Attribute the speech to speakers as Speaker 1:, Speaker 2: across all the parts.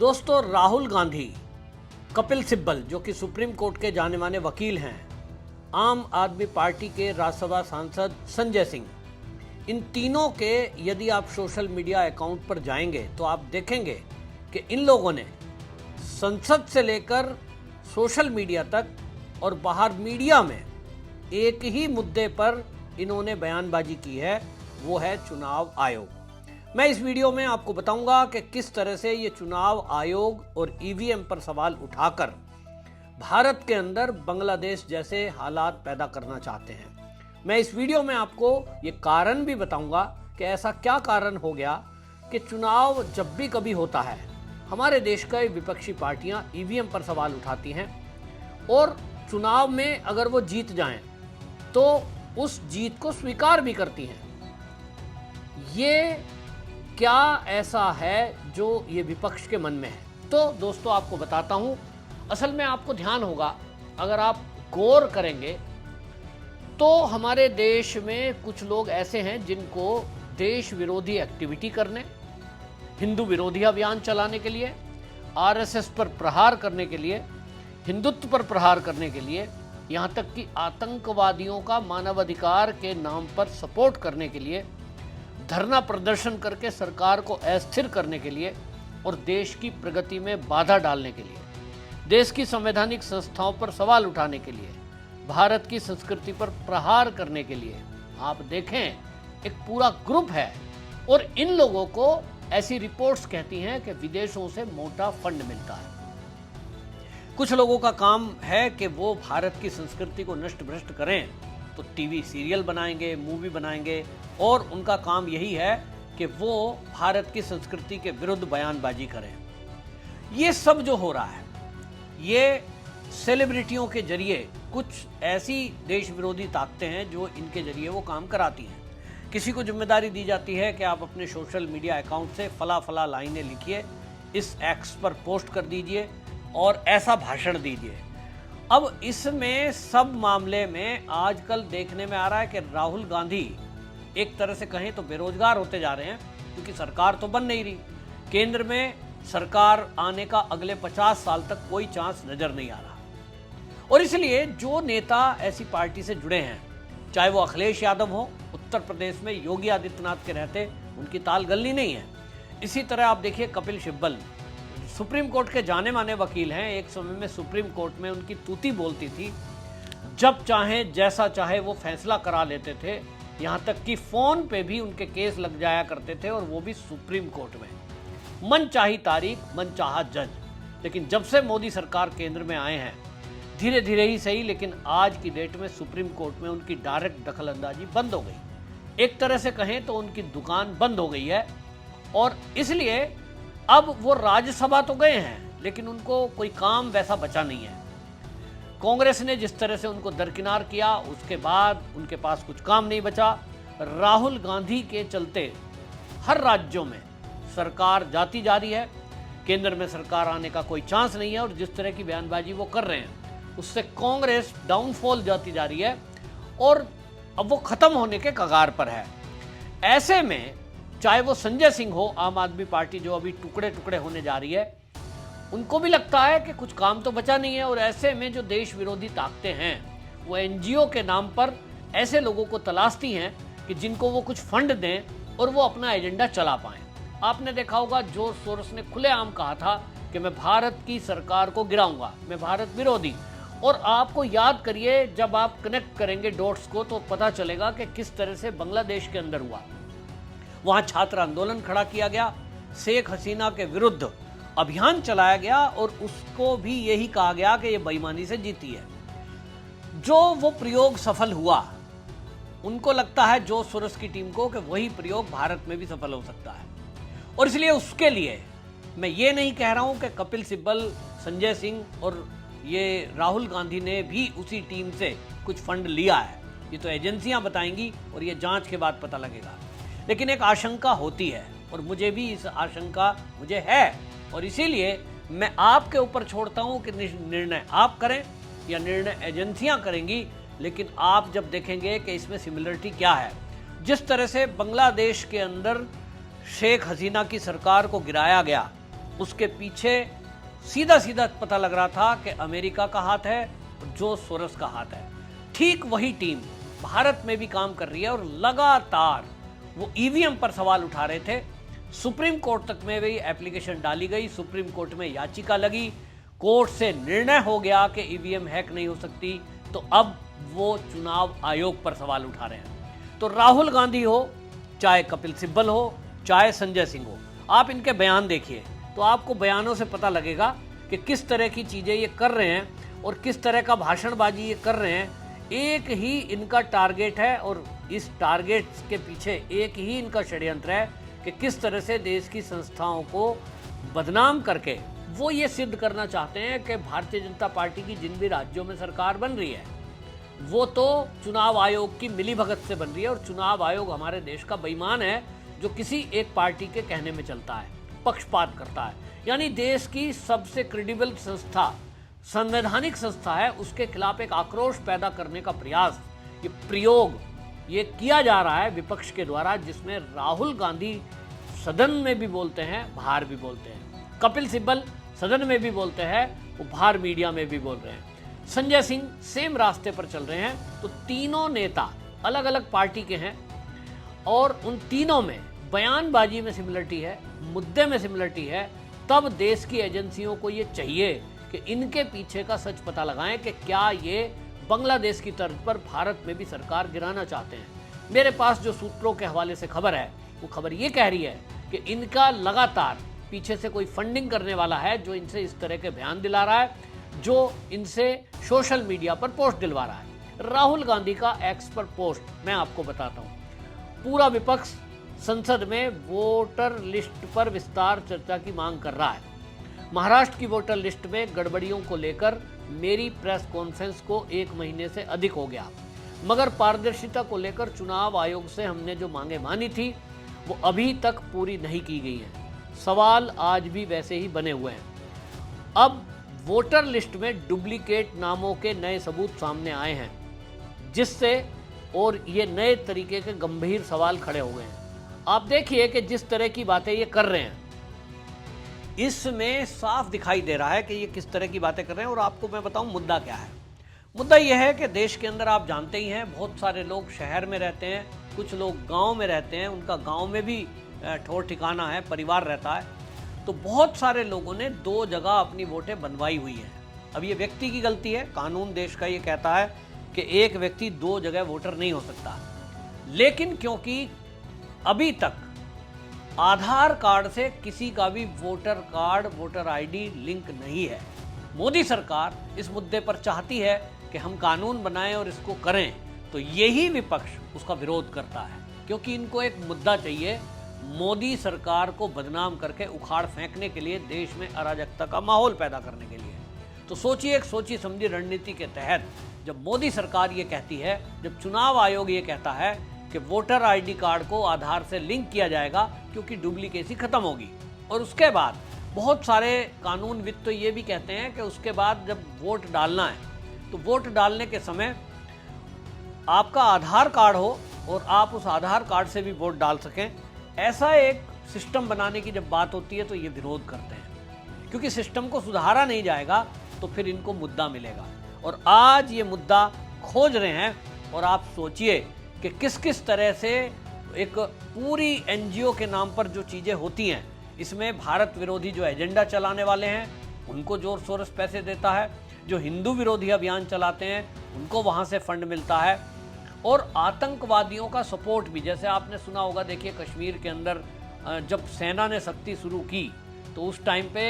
Speaker 1: दोस्तों, राहुल गांधी, कपिल सिब्बल जो कि सुप्रीम कोर्ट के जाने माने वकील हैं, आम आदमी पार्टी के राज्यसभा सांसद संजय सिंह, इन तीनों के यदि आप सोशल मीडिया अकाउंट पर जाएंगे तो आप देखेंगे कि इन लोगों ने संसद से लेकर सोशल मीडिया तक और बाहर मीडिया में एक ही मुद्दे पर इन्होंने बयानबाजी की है, वो है चुनाव आयोग। मैं इस वीडियो में आपको बताऊंगा कि किस तरह से ये चुनाव आयोग और ईवीएम पर सवाल उठाकर भारत के अंदर बांग्लादेश जैसे हालात पैदा करना चाहते हैं। मैं इस वीडियो में आपको ये कारण भी बताऊंगा कि ऐसा क्या कारण हो गया कि चुनाव जब भी कभी होता है हमारे देश का विपक्षी पार्टियां ईवीएम पर सवाल उठाती हैं और चुनाव में अगर वो जीत जाएं तो उस जीत को स्वीकार भी करती हैं। ये क्या ऐसा है जो ये विपक्ष के मन में है? तो दोस्तों, आपको बताता हूं। असल में आपको ध्यान होगा, अगर आप गौर करेंगे तो हमारे देश में कुछ लोग ऐसे हैं जिनको देश विरोधी एक्टिविटी करने, हिंदू विरोधी अभियान चलाने के लिए, आरएसएस पर प्रहार करने के लिए, हिंदुत्व पर प्रहार करने के लिए, यहाँ तक कि आतंकवादियों का मानवाधिकार के नाम पर सपोर्ट करने के लिए, धरना प्रदर्शन करके सरकार को अस्थिर करने के लिए और देश की प्रगति में बाधा डालने के लिए, देश की संवैधानिक संस्थाओं पर सवाल उठाने के लिए, भारत की संस्कृति पर प्रहार करने के लिए आप देखें एक पूरा ग्रुप है। और इन लोगों को ऐसी रिपोर्ट्स कहती हैं कि विदेशों से मोटा फंड मिलता है। कुछ लोगों का काम है कि वो भारत की संस्कृति को नष्ट भ्रष्ट करें, तो टीवी सीरियल बनाएंगे, मूवी बनाएंगे और उनका काम यही है कि वो भारत की संस्कृति के विरुद्ध बयानबाजी करें। ये सब जो हो रहा है, ये सेलिब्रिटियों के जरिए कुछ ऐसी देश विरोधी ताकतें हैं जो इनके जरिए वो काम कराती हैं। किसी को जिम्मेदारी दी जाती है कि आप अपने सोशल मीडिया अकाउंट से फला फला लाइनें लिखिए, इस एक्स पर पोस्ट कर दीजिए और ऐसा भाषण दीजिए। अब इसमें सब मामले में आजकल देखने में आ रहा है कि राहुल गांधी एक तरह से कहें तो बेरोजगार होते जा रहे हैं, क्योंकि सरकार तो बन नहीं रही। केंद्र में सरकार आने का अगले 50 साल तक कोई चांस नजर नहीं आ रहा। और इसलिए जो नेता ऐसी पार्टी से जुड़े हैं, चाहे वो अखिलेश यादव हो, उत्तर प्रदेश में योगी आदित्यनाथ के रहते उनकी ताल गलनी नहीं है। इसी तरह आप देखिए कपिल सिब्बल, सुप्रीम कोर्ट के जाने माने वकील हैं। एक समय में सुप्रीम कोर्ट में उनकी तूती बोलती थी, जब चाहे जैसा चाहे वो फैसला करा लेते थे, यहाँ तक कि फोन पे भी उनके केस लग जाया करते थे और वो भी सुप्रीम कोर्ट में। मन चाही तारीख, मन चाहा जज। लेकिन जब से मोदी सरकार केंद्र में आए हैं, धीरे धीरे ही सही, लेकिन आज की डेट में सुप्रीम कोर्ट में उनकी डायरेक्ट दखलंदाजी बंद हो गई। एक तरह से कहें तो उनकी दुकान बंद हो गई है। और इसलिए अब वो राज्यसभा तो गए हैं, लेकिन उनको कोई काम वैसा बचा नहीं है। कांग्रेस ने जिस तरह से उनको दरकिनार किया, उसके बाद उनके पास कुछ काम नहीं बचा। राहुल गांधी के चलते हर राज्यों में सरकार जाती जा रही है, केंद्र में सरकार आने का कोई चांस नहीं है। और जिस तरह की बयानबाजी वो कर रहे हैं, उससे कांग्रेस डाउनफॉल जाती जा रही है और अब वो खत्म होने के कगार पर है। ऐसे में चाहे वो संजय सिंह हो, आम आदमी पार्टी जो अभी टुकड़े टुकड़े होने जा रही है, उनको भी लगता है कि कुछ काम तो बचा नहीं है। और ऐसे में जो देश विरोधी ताकतें हैं, वो एनजीओ के नाम पर ऐसे लोगों को तलाशती हैं कि जिनको वो कुछ फंड दें और वो अपना एजेंडा चला पाएं। आपने देखा होगा, जॉर्ज सोरोस ने खुलेआम कहा था कि मैं भारत की सरकार को गिराऊंगा, मैं भारत विरोधी। और आपको याद करिए, जब आप कनेक्ट करेंगे डॉट्स को तो पता चलेगा कि किस तरह से बांग्लादेश के अंदर हुआ। वहां छात्र आंदोलन खड़ा किया गया, शेख हसीना के विरुद्ध अभियान चलाया गया और उसको भी यही कहा गया कि ये बेईमानी से जीती है। जो वो प्रयोग सफल हुआ, उनको लगता है जॉर्ज सोरोस की टीम को कि वही प्रयोग भारत में भी सफल हो सकता है। और इसलिए उसके लिए मैं ये नहीं कह रहा हूं कि कपिल सिब्बल, संजय सिंह और ये राहुल गांधी ने भी उसी टीम से कुछ फंड लिया है। ये तो एजेंसियां बताएंगी और ये जांच के बाद पता लगेगा। लेकिन एक आशंका होती है और मुझे भी इस आशंका मुझे है, और इसीलिए मैं आपके ऊपर छोड़ता हूं कि निर्णय आप करें या निर्णय एजेंसियां करेंगी। लेकिन आप जब देखेंगे कि इसमें सिमिलरिटी क्या है, जिस तरह से बांग्लादेश के अंदर शेख हसीना की सरकार को गिराया गया उसके पीछे सीधा सीधा पता लग रहा था कि अमेरिका का हाथ है, जो सोरस का हाथ है। ठीक वही टीम भारत में भी काम कर रही है और लगातार वो ईवीएम पर सवाल उठा रहे थे। सुप्रीम कोर्ट तक में भी एप्लीकेशन डाली गई, सुप्रीम कोर्ट में याचिका लगी, कोर्ट से निर्णय हो गया कि ईवीएम हैक नहीं हो सकती, तो अब वो चुनाव आयोग पर सवाल उठा रहे हैं। तो राहुल गांधी हो, चाहे कपिल सिब्बल हो, चाहे संजय सिंह हो, आप इनके बयान देखिए तो आपको बयानों से पता लगेगा कि किस तरह की चीज़ें ये कर रहे हैं और किस तरह का भाषणबाजी ये कर रहे हैं। एक ही इनका टारगेट है और इस टारगेट के पीछे एक ही इनका षड्यंत्र है कि किस तरह से देश की संस्थाओं को बदनाम करके वो ये सिद्ध करना चाहते हैं कि भारतीय जनता पार्टी की जिन भी राज्यों में सरकार बन रही है वो तो चुनाव आयोग की मिलीभगत से बन रही है और चुनाव आयोग हमारे देश का बेईमान है, जो किसी एक पार्टी के कहने में चलता है, पक्षपात करता है। यानी देश की सबसे क्रेडिबल संस्था, संवैधानिक संस्था है, उसके खिलाफ एक आक्रोश पैदा करने का प्रयास, ये प्रयोग ये किया जा रहा है विपक्ष के द्वारा, जिसमें राहुल गांधी सदन में भी बोलते हैं, बाहर भी बोलते हैं। कपिल सिब्बल सदन में भी बोलते हैं, वो बाहर मीडिया में भी बोल रहे हैं। संजय सिंह सेम रास्ते पर चल रहे हैं। तो तीनों नेता अलग अलग पार्टी के हैं और उन तीनों में बयानबाजी में सिमिलरिटी है, मुद्दे में सिमिलरिटी है। तब देश की एजेंसियों को ये चाहिए कि इनके पीछे का सच पता लगाएं कि क्या ये बांग्लादेश की तर्ज पर भारत में भी सरकार गिराना चाहते हैं। मेरे पास जो सूत्रों के हवाले से खबर है, वो खबर ये कह रही है कि इनका लगातार पीछे से कोई फंडिंग करने वाला है जो इनसे इस तरह के बयान दिला रहा है, जो इनसे सोशल मीडिया पर पोस्ट दिलवा रहा है। राहुल गांधी का एक्स पर पोस्ट मैं आपको बताता हूँ। पूरा विपक्ष संसद में वोटर लिस्ट पर विस्तार चर्चा की मांग कर रहा है। महाराष्ट्र की वोटर लिस्ट में गड़बड़ियों को लेकर मेरी प्रेस कॉन्फ्रेंस को 1 महीने से अधिक हो गया, मगर पारदर्शिता को लेकर चुनाव आयोग से हमने जो मांगे मानी थी वो अभी तक पूरी नहीं की गई हैं। सवाल आज भी वैसे ही बने हुए हैं। अब वोटर लिस्ट में डुप्लीकेट नामों के नए सबूत सामने आए हैं, जिससे और ये नए तरीके के गंभीर सवाल खड़े हो गए हैं। आप देखिए कि जिस तरह की बातें ये कर रहे हैं, इसमें साफ दिखाई दे रहा है कि ये किस तरह की बातें कर रहे हैं। और आपको मैं बताऊं मुद्दा क्या है। मुद्दा यह है कि देश के अंदर आप जानते ही हैं, बहुत सारे लोग शहर में रहते हैं, कुछ लोग गांव में रहते हैं, उनका गांव में भी ठौर ठिकाना है, परिवार रहता है। तो बहुत सारे लोगों ने 2 जगह अपनी वोटें बनवाई हुई हैं। अब ये व्यक्ति की गलती है, कानून देश का ये कहता है कि एक व्यक्ति 2 जगह वोटर नहीं हो सकता, लेकिन क्योंकि अभी तक आधार कार्ड से किसी का भी voter card, voter ID link नहीं है। मोदी सरकार इस मुद्दे पर चाहती है कि हम कानून बनाएं और इसको करें, तो यही विपक्ष उसका विरोध करता है, क्योंकि इनको एक मुद्दा चाहिए मोदी सरकार को बदनाम करके उखाड़ फेंकने के लिए, देश में अराजकता का माहौल पैदा करने के लिए। तो सोचिए, एक सोची समझी रणनीति के तहत जब मोदी सरकार ये कहती है, जब चुनाव आयोग ये कहता है कि वोटर आईडी कार्ड को आधार से लिंक किया जाएगा क्योंकि डुप्लीकेसी खत्म होगी, और उसके बाद बहुत सारे कानूनविद तो ये भी कहते हैं कि उसके बाद जब वोट डालना है तो वोट डालने के समय आपका आधार कार्ड हो और आप उस आधार कार्ड से भी वोट डाल सकें, ऐसा एक सिस्टम बनाने की जब बात होती है तो ये विरोध करते हैं, क्योंकि सिस्टम को सुधारा नहीं जाएगा तो फिर इनको मुद्दा मिलेगा। और आज ये मुद्दा खोज रहे हैं। और आप सोचिए कि किस किस तरह से एक पूरी एनजीओ के नाम पर जो चीज़ें होती हैं, इसमें भारत विरोधी जो एजेंडा चलाने वाले हैं उनको जोर शोर से पैसे देता है, जो हिंदू विरोधी अभियान चलाते हैं उनको वहाँ से फंड मिलता है, और आतंकवादियों का सपोर्ट भी। जैसे आपने सुना होगा, देखिए कश्मीर के अंदर जब सेना ने सख्ती शुरू की तो उस टाइम पे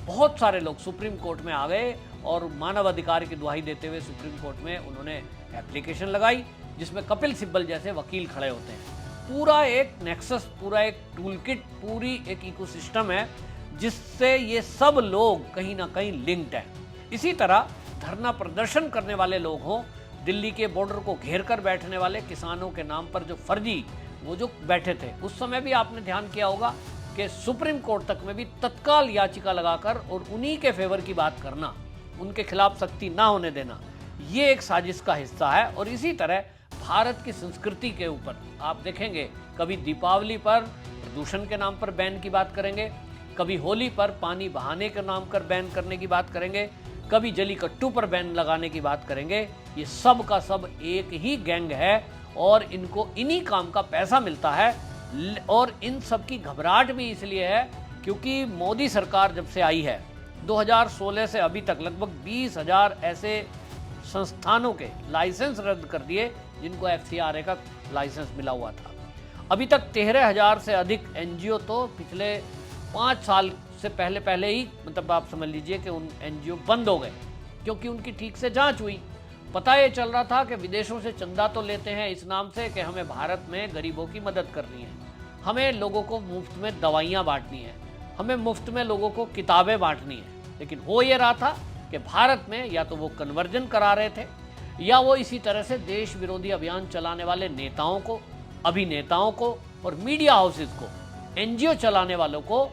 Speaker 1: बहुत सारे लोग सुप्रीम कोर्ट में आ गए और मानव अधिकार की दुहाई देते हुए सुप्रीम कोर्ट में उन्होंने एप्लीकेशन लगाई, जिसमें कपिल सिब्बल जैसे वकील खड़े होते हैं। पूरा एक नेक्सस, पूरा एक टूलकिट, पूरी एक इकोसिस्टम है जिससे ये सब लोग कहीं ना कहीं लिंक्ड हैं। इसी तरह धरना प्रदर्शन करने वाले लोग हों, दिल्ली के बॉर्डर को घेर कर बैठने वाले किसानों के नाम पर जो फर्जी वो जो बैठे थे, उस समय भी आपने ध्यान किया होगा कि सुप्रीम कोर्ट तक में भी तत्काल याचिका लगाकर और उन्हीं के फेवर की बात करना, उनके खिलाफ सख्ती ना होने देना, ये एक साजिश का हिस्सा है। और इसी तरह भारत की संस्कृति के ऊपर आप देखेंगे, कभी दीपावली पर प्रदूषण के नाम पर बैन की बात करेंगे, कभी होली पर पानी बहाने के नाम पर बैन करने की बात करेंगे, कभी जलीकट्टू पर बैन लगाने की बात करेंगे। ये सब का सब एक ही गैंग है और इनको इन्हीं काम का पैसा मिलता है। और इन सब की घबराहट भी इसलिए है क्योंकि मोदी सरकार जब से आई है 2016 से अभी तक लगभग 20,000 ऐसे संस्थानों के लाइसेंस रद्द कर दिए जिनको FCRA का लाइसेंस मिला हुआ था। अभी तक 13,000 से अधिक NGO तो पिछले 5 साल से पहले ही मतलब आप समझ लीजिए कि उन NGO बंद हो गए क्योंकि उनकी ठीक से जांच हुई। पता ये चल रहा था कि विदेशों से चंदा तो लेते हैं इस नाम से कि हमें भारत में गरीबों की मदद करनी है, हमें लोगों को मुफ्त में दवाइयाँ बांटनी है, हमें मुफ्त में लोगों को किताबें बांटनी है। लेकिन हो ये रहा था कि भारत में या तो वो कन्वर्जन करा रहे थे या वो इसी तरह से देश विरोधी अभियान चलाने वाले नेताओं को, अभिनेताओं को और मीडिया हाउसेज को, NGO चलाने वालों को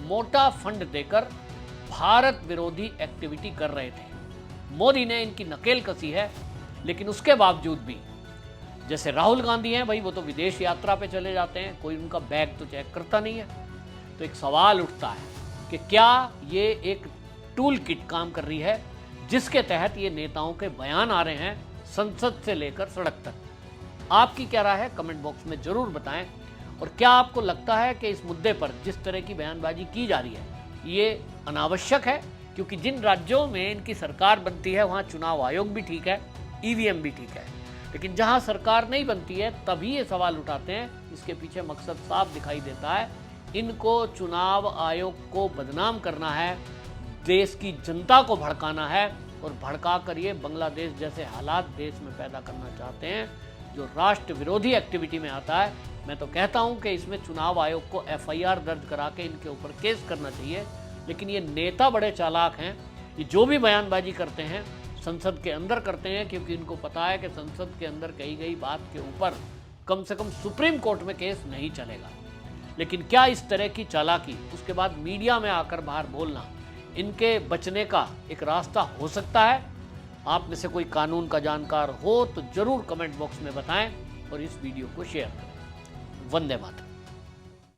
Speaker 1: मोटा फंड देकर भारत विरोधी एक्टिविटी कर रहे थे। मोदी ने इनकी नकेल कसी है, लेकिन उसके बावजूद भी जैसे राहुल गांधी हैं भाई, वो तो विदेश यात्रा पे चले जाते हैं, कोई उनका बैग तो चेक करता नहीं है। तो एक सवाल उठता है कि क्या ये एक टूल किट काम कर रही है जिसके तहत ये नेताओं के बयान आ रहे हैं संसद से लेकर सड़क तक। आपकी क्या राय है कमेंट बॉक्स में जरूर बताएं। और क्या आपको लगता है कि इस मुद्दे पर जिस तरह की बयानबाजी की जा रही है ये अनावश्यक है? क्योंकि जिन राज्यों में इनकी सरकार बनती है वहाँ चुनाव आयोग भी ठीक है, EVM भी ठीक है, लेकिन जहाँ सरकार नहीं बनती है तभी ये सवाल उठाते हैं। इसके पीछे मकसद साफ दिखाई देता है, इनको चुनाव आयोग को बदनाम करना है, देश की जनता को भड़काना है और भड़का कर ये बांग्लादेश जैसे हालात देश में पैदा करना चाहते हैं जो राष्ट्र विरोधी एक्टिविटी में आता है। मैं तो कहता हूं कि इसमें चुनाव आयोग को FIR दर्ज करा के इनके ऊपर केस करना चाहिए। लेकिन ये नेता बड़े चालाक हैं, ये जो भी बयानबाजी करते हैं संसद के अंदर करते हैं क्योंकि इनको पता है कि संसद के अंदर कही गई बात के ऊपर कम से कम सुप्रीम कोर्ट में केस नहीं चलेगा। लेकिन क्या इस तरह की चालाकी उसके बाद मीडिया में आकर बाहर बोलना इनके बचने का एक रास्ता हो सकता है? आप में से कोई कानून का जानकार हो तो जरूर कमेंट बॉक्स में बताएं और इस वीडियो को शेयर करें। वंदे मातरम।